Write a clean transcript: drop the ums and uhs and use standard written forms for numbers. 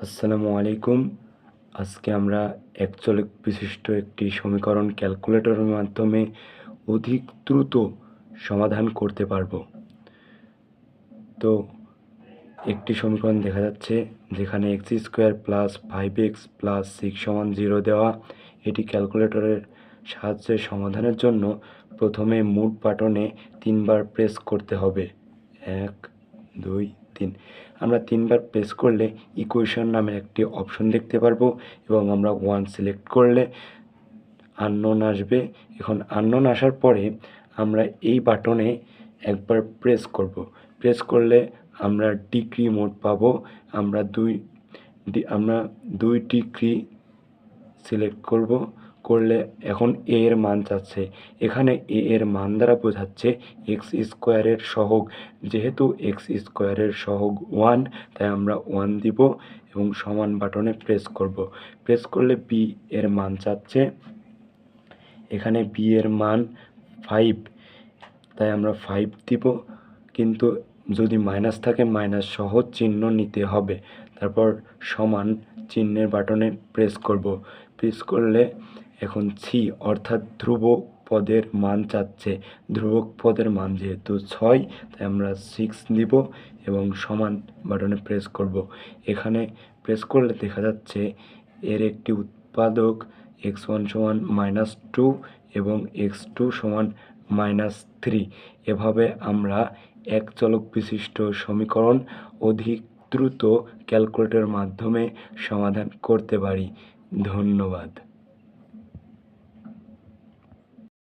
আসসালামু আলাইকুম। আজকে আমরা এক চলক বিশিষ্ট একটি সমীকরণ ক্যালকুলেটরের মাধ্যমে অধিক দ্রুত সমাধান করতে পারব। তো একটি সমীকরণ দেখা যাচ্ছে যেখানে x² + 5x + 6 = 0 দেওয়া। এটি ক্যালকুলেটরের সাহায্যে সমাধানের জন্য প্রথমে মুভ বাটনে 3 বার প্রেস করতে হবে। 1 2 3। আমরা 3 বার প্রেস করলে ইকুয়েশন নামে একটি অপশন দেখতে পারবো এবং আমরা 1 সিলেক্ট করলে আননোন আসবে। এখন আননোন আসার পরে আমরা এই বাটনে একবার প্রেস করব। প্রেস করলে আমরা ডিগ্রি মোড পাবো। আমরা 2 ডিগ্রি সিলেক্ট করব। করলে এখন এ এর মান চাচ্ছে। এখানে এ এর মান দ্বারা বোঝাচ্ছে x² এর সহগ। যেহেতু x² এর সহগ 1, তাই আমরা 1 দিব এবং সমান বাটনে প্রেস করব। প্রেস করলে বি এর মান চাচ্ছে। এখানে বি এর মান 5, তাই আমরা 5 দিব, কিন্তু যদি মাইনাস থাকে মাইনাস সহ চিহ্ন নিতে হবে। তারপর সমান চিহ্নের বাটনে প্রেস করব। প্রেস করলে এখন সি অর্থাৎ ধ্রুবক পদের মান চাচ্ছে। ধ্রুবক পদের মান যেহেতু 6, তাই আমরা 6 দিব এবং সমান বাটনে প্রেস করব। এখানে প্রেস করলে দেখা যাচ্ছে এর একটি উৎপাদক x1 = -2 এবং x2 = -3। এভাবে আমরা এক চলক বিশিষ্ট সমীকরণ অধিক দ্রুত ক্যালকুলেটরের মাধ্যমে সমাধান করতে পারি। ধন্যবাদ।